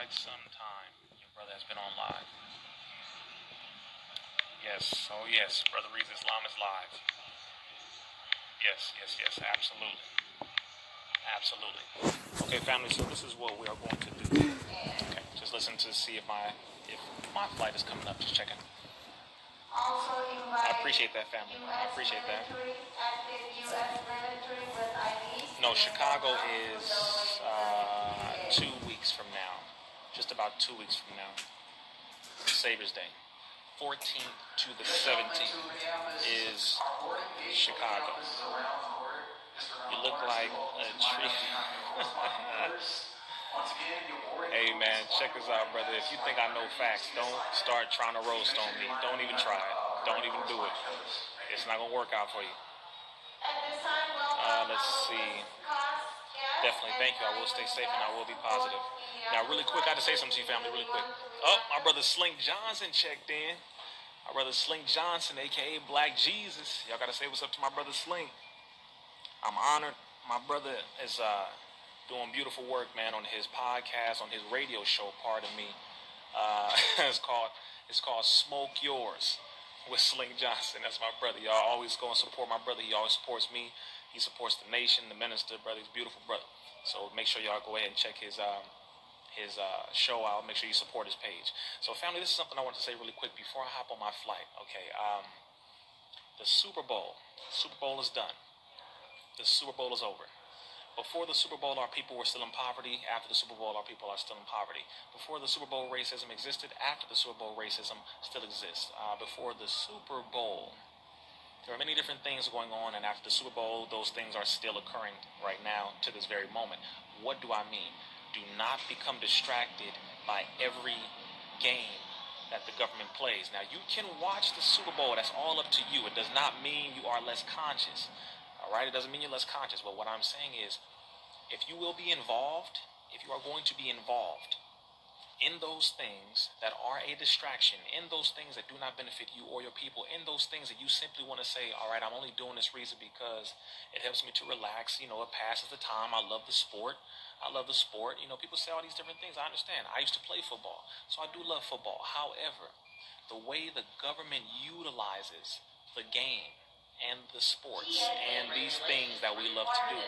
quite some time. Your brother has been on live. Yes, oh yes, Brother Rizza Islam is live. Yes, absolutely. Absolutely. Okay, family, so this is what we are going to do. Okay, just listen to see if my flight is coming up. Just checking. Also I appreciate that, family. I appreciate that. Active U.S. military with IDs. No, Chicago is 2 weeks from now. Just about 2 weeks from now. Savior's Day. 14th to the 17th is Chicago. You look like a tree. Hey man, check this out, brother. If you think I know facts, don't start trying to roast on me. Don't even try it. Don't even do it. It's not gonna work out for you. Let's see. Definitely, thank you. I will stay safe and I will be positive. Now, really quick, I had to say something to you, family, really quick. Oh, my brother Slink Johnson checked in. My brother Slink Johnson, aka Black Jesus. Y'all gotta say what's up to my brother Slink. I'm honored. My brother is doing beautiful work, man, on his podcast, on his radio show. Pardon me. It's called Smoke Yours with Slink Johnson. That's my brother. Y'all always go and support my brother. He always supports me. He supports the nation, the minister, brother. He's a beautiful brother. So make sure y'all go ahead and check his show out. Make sure you support his page. So, family, this is something I want to say really quick before I hop on my flight. Okay, the Super Bowl. Super Bowl is done. The Super Bowl is over. Before the Super Bowl, our people were still in poverty. After the Super Bowl, our people are still in poverty. Before the Super Bowl, racism existed. After the Super Bowl, racism still exists. Before the Super Bowl, there are many different things going on, and after the Super Bowl, those things are still occurring right now to this very moment. What do I mean? Do not become distracted by every game that the government plays. Now, you can watch the Super Bowl. That's all up to you. It does not mean you are less conscious. All right? It doesn't mean you're less conscious. But what I'm saying is, if you will be involved, if you are going to be involved in those things that are a distraction, in those things that do not benefit you or your people, in those things that you simply want to say, all right, I'm only doing this reason because it helps me to relax, it passes the time, I love the sport. People say all these different things. I understand. I used to play football, so I do love football. However, the way the government utilizes the game and the sports and these things that we love to do,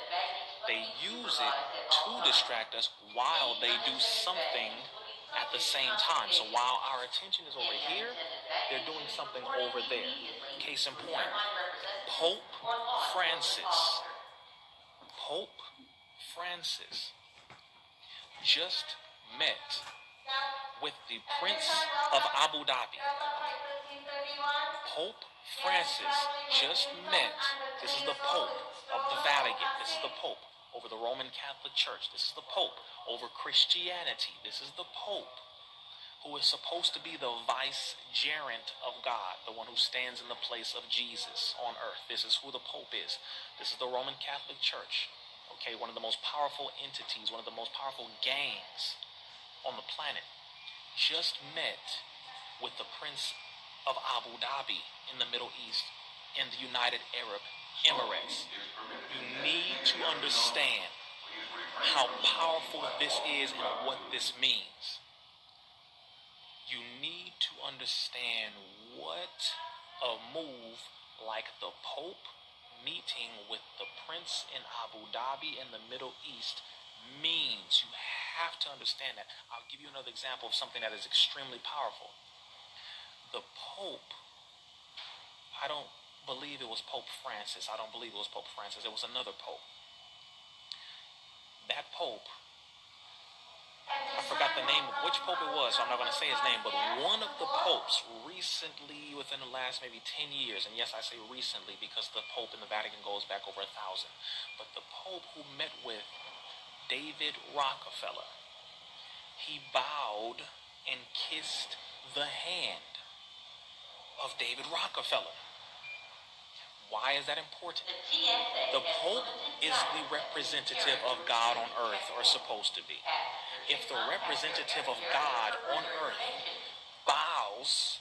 they use it to distract us while they do something at the same time. So while our attention is over here, they're doing something over there. Case in point, Pope Francis. Pope Francis just met with the Prince of Abu Dhabi. Pope Francis just met. This is the Pope of the Vatican. This is the Pope over the Roman Catholic Church. This is the Pope over Christianity. This is the Pope who is supposed to be the vicegerent of God, the one who stands in the place of Jesus on earth. This is who the Pope is. This is the Roman Catholic Church. Okay, one of the most powerful entities, one of the most powerful gangs on the planet, just met with the Prince of Abu Dhabi in the Middle East, in the United Arab Emirates. You need to understand how powerful this is and what this means. You need to understand what a move like the Pope meeting with the Prince in Abu Dhabi in the Middle East means. You have to understand that. I'll give you another example of something that is extremely powerful. The Pope, I don't believe it was Pope Francis. I don't believe it was Pope Francis. It was another Pope. That Pope, I forgot the name of which Pope it was, so I'm not going to say his name, but one of the Popes recently, within the last maybe 10 years, and yes, I say recently because the Pope in the Vatican goes back over 1,000, but the Pope who met with David Rockefeller, he bowed and kissed the hand of David Rockefeller. Why is that important? The Pope is the representative of God on earth, or supposed to be. If the representative of God on earth bows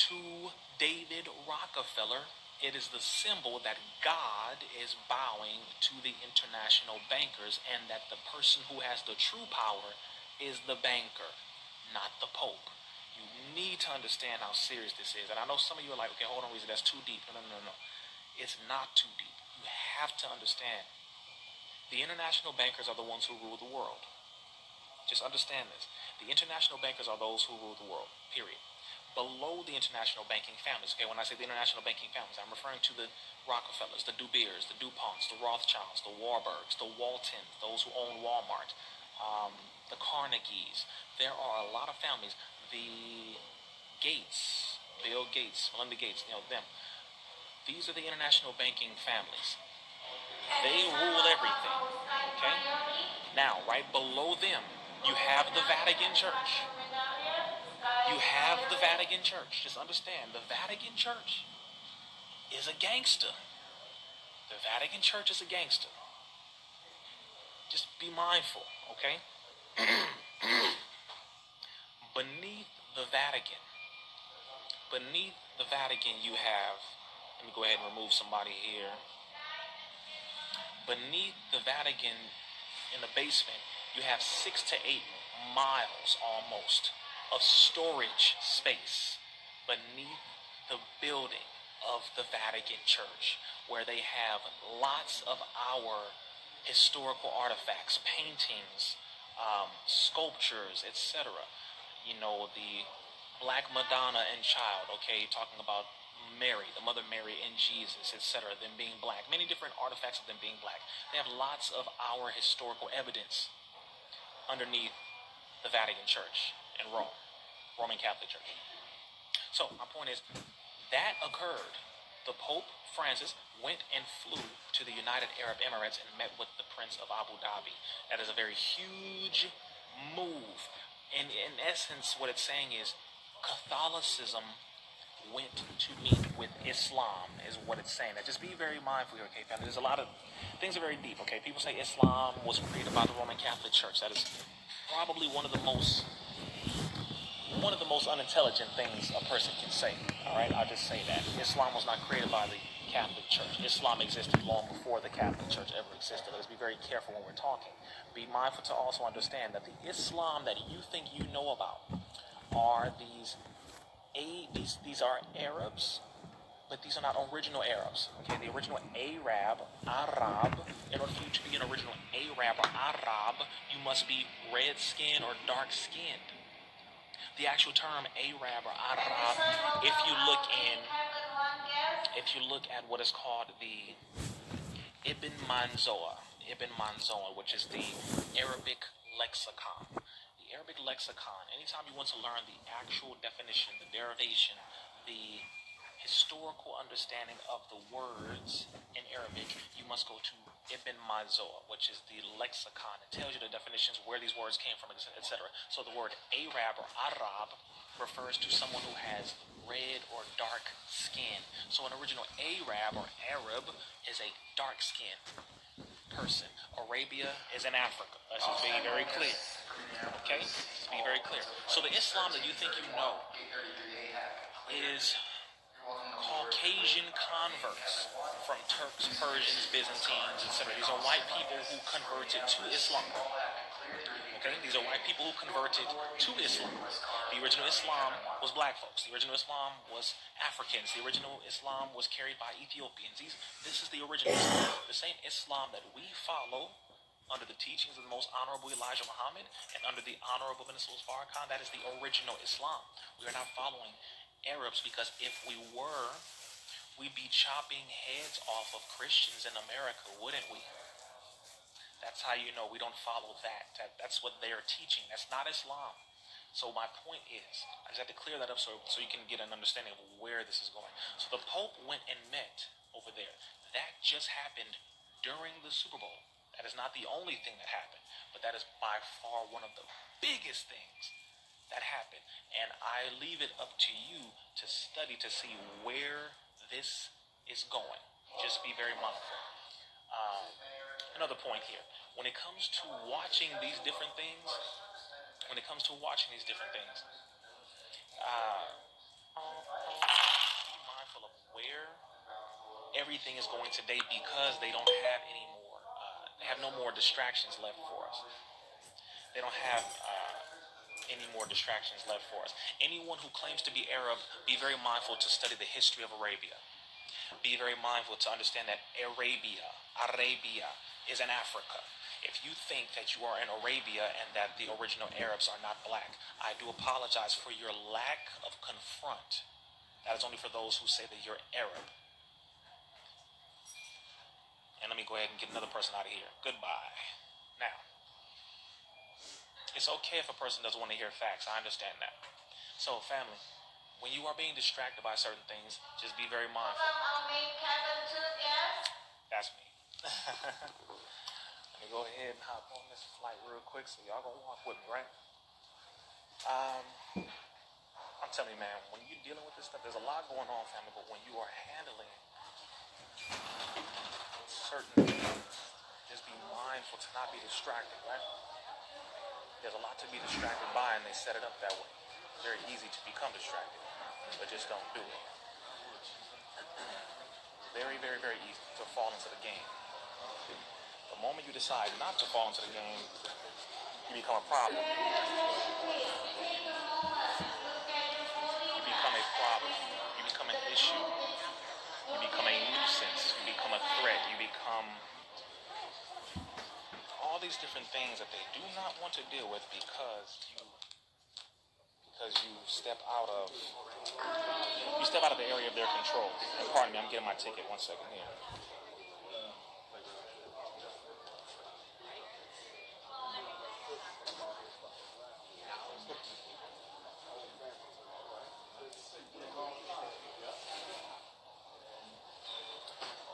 to David Rockefeller, it is the symbol that God is bowing to the international bankers, and that the person who has the true power is the banker, not the Pope. You need to understand how serious this is. And I know some of you are like, okay, hold on, Rizza, that's too deep. No, no, no, no. It's not too deep. You have to understand. The international bankers are the ones who rule the world. Just understand this. The international bankers are those who rule the world, period. Below the international banking families, okay, when I say the international banking families, I'm referring to the Rockefellers, the De Beers, the DuPonts, the Rothschilds, the Warburgs, the Waltons, those who own Walmart, the Carnegies. There are a lot of families. The Gates, Bill Gates, Melinda Gates, them. These are the international banking families. They rule everything, okay? Now, right below them, you have the Vatican Church. You have the Vatican Church. Just understand, the Vatican Church is a gangster. The Vatican Church is a gangster. Just be mindful, okay? Beneath the Vatican, you have, let me go ahead and remove somebody here. Beneath the Vatican, in the basement, you have 6 to 8 miles almost of storage space beneath the building of the Vatican Church, where they have lots of our historical artifacts, paintings, sculptures, etc. The Black Madonna and Child, okay, talking about Mary, the Mother Mary and Jesus, etc., them being black, many different artifacts of them being black. They have lots of our historical evidence underneath the Vatican Church in Rome, Roman Catholic Church. So my point is, that occurred. The Pope Francis went and flew to the United Arab Emirates and met with the Prince of Abu Dhabi. That is a very huge move. And in essence, what it's saying is Catholicism went to meet with Islam, is what it's saying. Now, just be very mindful here, okay, family? There's a lot of things are very deep, okay? People say Islam was created by the Roman Catholic Church. That is probably one of the most unintelligent things a person can say. All right, I'll just say that Islam was not created by the Catholic Church. Islam existed long before the Catholic Church ever existed. Let's be very careful when we're talking. Be mindful to also understand that the Islam that you think you know about are these are Arabs, but these are not original Arabs. Okay, the original Arab, in order for you to be an original Arab or Arab, you must be red skin or dark skinned. The actual term Arab or Arab, if you look at what is called the Ibn Manzoa, which is the Arabic lexicon. The Arabic lexicon, anytime you want to learn the actual definition, the derivation, the historical understanding of the words in Arabic, you must go to Ibn Manzoa, which is the lexicon. It tells you the definitions, where these words came from, etc. So the word Arab or Arab refers to someone who has red or dark skin. So an original Arab or Arab is a dark skinned person. Arabia is in Africa. Let's just be very clear. Okay? Just be very clear. So the Islam that you think you know is Caucasian converts from Turks, Persians, Byzantines, etc. These are white people who converted to Islam. Okay? These are white people who converted to Islam. The original Islam was black folks. The original Islam was Africans. The original Islam was carried by Ethiopians. This is the original Islam. The same Islam that we follow under the teachings of the most honorable Elijah Muhammad and under the honorable Minister Farrakhan, that is the original Islam. We are not following Arabs, because if we were, we'd be chopping heads off of Christians in America, wouldn't we? That's how you know we don't follow that. That's what they're teaching. That's not Islam. So my point is, I just have to clear that up so you can get an understanding of where this is going. So the Pope went and met over there. That just happened during the Super Bowl. That is not the only thing that happened, but that is by far one of the biggest things that happened. And I leave it up to you to study to see where this is going. Just be very mindful. Another point here. When it comes to watching these different things, be mindful of where everything is going today, because they don't have any more. They have no more distractions left for us. They don't have any more distractions left for us. Anyone who claims to be Arab, be very mindful to study the history of Arabia. Be very mindful to understand that Arabia is in Africa. If you think that you are in Arabia and that the original Arabs are not black, I do apologize for your lack of confront. That is only for those who say that you're Arab. And let me go ahead and get another person out of here. Goodbye. Now, it's okay if a person doesn't want to hear facts. I understand that. So, family, when you are being distracted by certain things, just be very mindful. That's me. Let me go ahead and hop on this flight real quick so y'all gonna walk with me, right? I'm telling you, man, when you're dealing with this stuff, there's a lot going on, family, but when you are handling certain things, just be mindful to not be distracted, right? There's a lot to be distracted by, and they set it up that way. It's very easy to become distracted, but just don't do it. Very, very, very easy to fall into the game. The moment you decide not to fall into the game, you become a problem. You become a problem. You become an issue. You become a nuisance. You become a threat. You become all these different things that they do not want to deal with because you step out of the area of their control. And pardon me, I'm getting my ticket. 1 second here.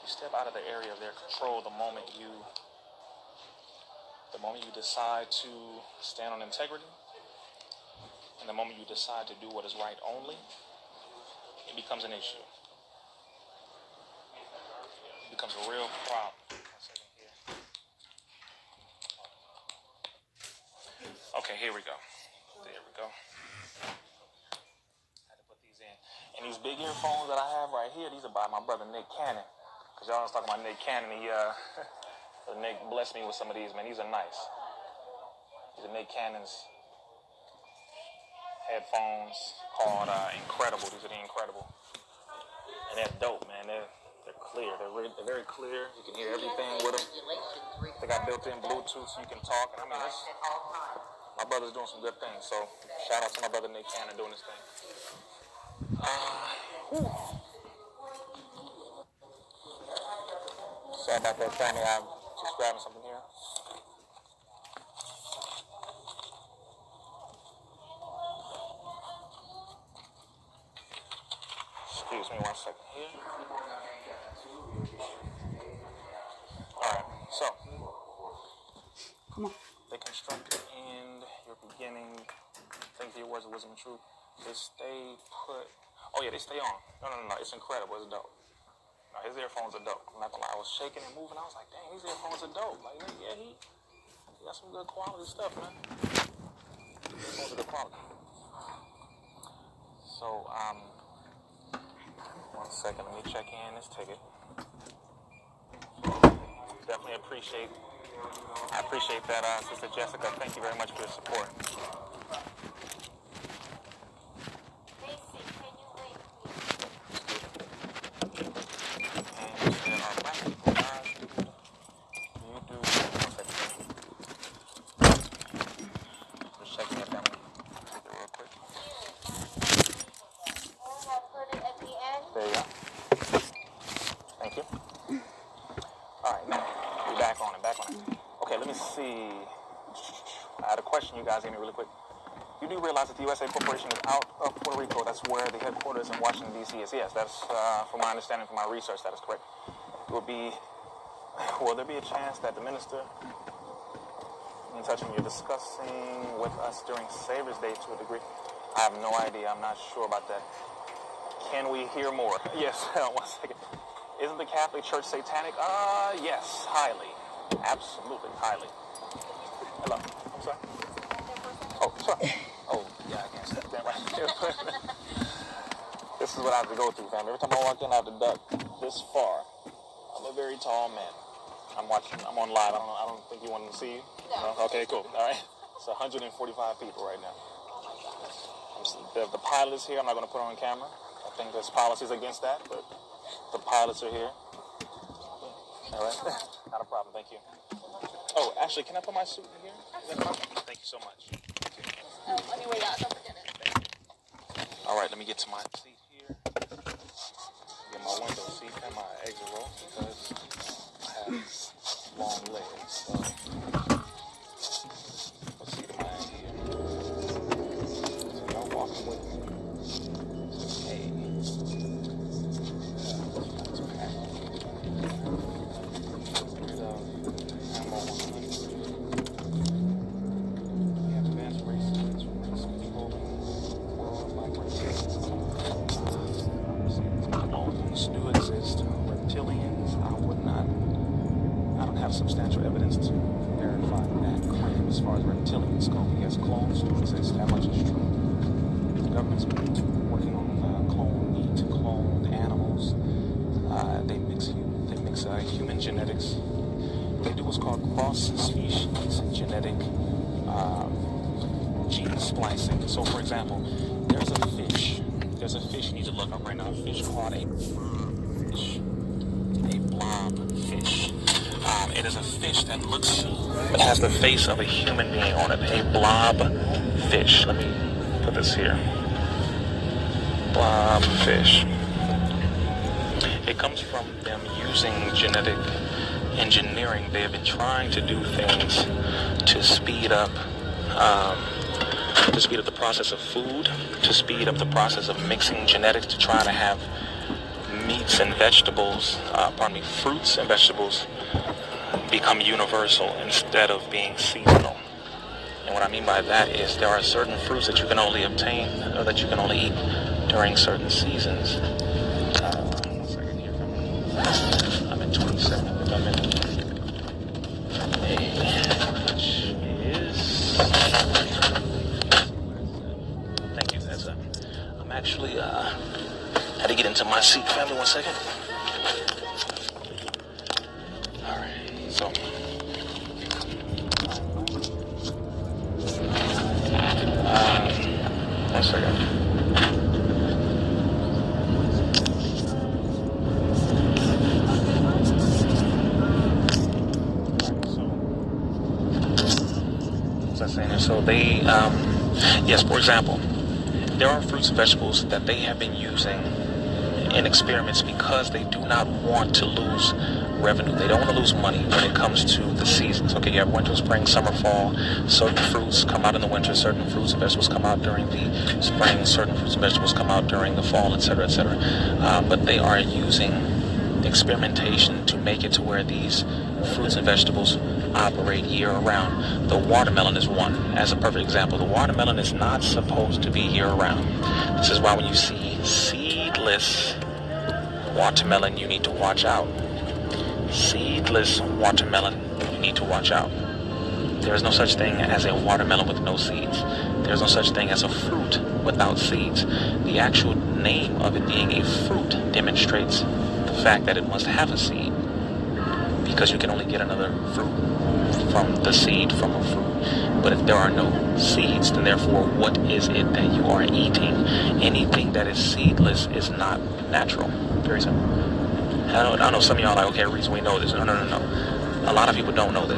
You step out of the area of their control the moment you decide to stand on integrity, and the moment you decide to do what is right only, it becomes an issue. It becomes a real problem. 1 second here. Okay, here we go. There we go. Had to put these in. And these big earphones that I have right here, these are by my brother Nick Cannon. Because y'all was talking about Nick Cannon. Nick blessed me with some of these, man. These are nice. These are Nick Cannon's headphones called Incredible. These are the Incredible. And they're dope, man. They're clear. They're very clear. You can hear everything with them. They got built-in Bluetooth so you can talk. And I mean, my brother's doing some good things. So shout out to my brother Nick Cannon doing his thing. Sorry about that, family. I'm just grabbing something here. Excuse me 1 second here. Alright, so they constructed in your beginning, think your words of wisdom and truth. They stay put. Oh yeah, they stay on. No, it's incredible. It's dope. No, his earphones are dope. I'm not gonna lie. I was shaking and moving. I was like, dang, these earphones are dope. Like, yeah, he got some good quality stuff, man. Earphones are good quality. So, 1 second. Let me check in this ticket. Definitely appreciate that, Sister Jessica. Thank you very much for your support. I had a question you guys gave me really quick. You do realize that the USA Corporation is out of Puerto Rico. That's where the headquarters in Washington, D.C. is. Yes, that's from my understanding, from my research, that is correct. Will there be a chance that the minister in touch and you're discussing with us during Savior's Day to a degree? I have no idea. I'm not sure about that. Can we hear more? Yes, 1 second. Isn't the Catholic Church satanic? Yes, highly. Absolutely, highly. Hello. I'm sorry. Oh, sorry. Oh, yeah, I can't step that right there. This is what I have to go through, fam. Every time I walk in, I have to duck this far. I'm a very tall man. I'm on live. I don't think you want to see you. No? Okay, cool. All right. It's 145 people right now. The pilot is here. I'm not going to put it on camera. I think there's policies against that, but the pilots are here. All right. Not a problem. Thank you. Oh, actually, can I put my suit in here? Is that fine? Thank you so much. Anyway, yeah, don't forget it. All right, let me get to my seat here. Get my window seat and my exit row because I have long legs. So let's see my end here. So y'all walking with me. Hey. That's packed. Rid of ammo 100. We have advanced races, race control, world migration. Clones do exist. Reptilians, I don't have substantial evidence to verify that claim as far as reptilians go. Yes, clones do exist. That much is true. The government's been working on clone meat, cloned animals. They mix human genetics. They do what's called cross-species genetic gene splicing. So, for example, there's a fish you need to look up right now. A fish called a blobfish. A blobfish. It is a fish that has the face of a human being on it. A blobfish. Let me put this here. Blobfish. It comes from them using genetic engineering. They have been trying to do things to speed up the process of food, to speed up the process of mixing genetics, to try to have meats and vegetables, fruits and vegetables become universal instead of being seasonal. And what I mean by that is there are certain fruits that you can only obtain or that you can only eat during certain seasons. One second here. I'm at 27. I'm in which is... Thank you. I'm actually had to get into my seat, family. 1 second. All right. So. 1 second. So they, yes, for example, there are fruits and vegetables that they have been using in experiments because they do not want to lose revenue. They don't want to lose money when it comes to the seasons. Okay, you have winter, spring, summer, fall. Certain fruits come out in the winter. Certain fruits and vegetables come out during the spring. Certain fruits and vegetables come out during the fall, etc., etc. But they are using experimentation to make it to where these fruits and vegetables operate year-round. The watermelon is one. As a perfect example, the watermelon is not supposed to be year-round. This is why when you see seedless watermelon, you need to watch out. Seedless watermelon, you need to watch out. There is no such thing as a watermelon with no seeds. There is no such thing as a fruit without seeds. The actual name of it being a fruit demonstrates the fact that it must have a seed, because you can only get another fruit from the seed from a fruit. But if there are no seeds, then therefore what is it that you are eating? Anything that is seedless is not natural. Very simple. I know some of y'all are like, okay, Rizza, we know this. No. A lot of people don't know this.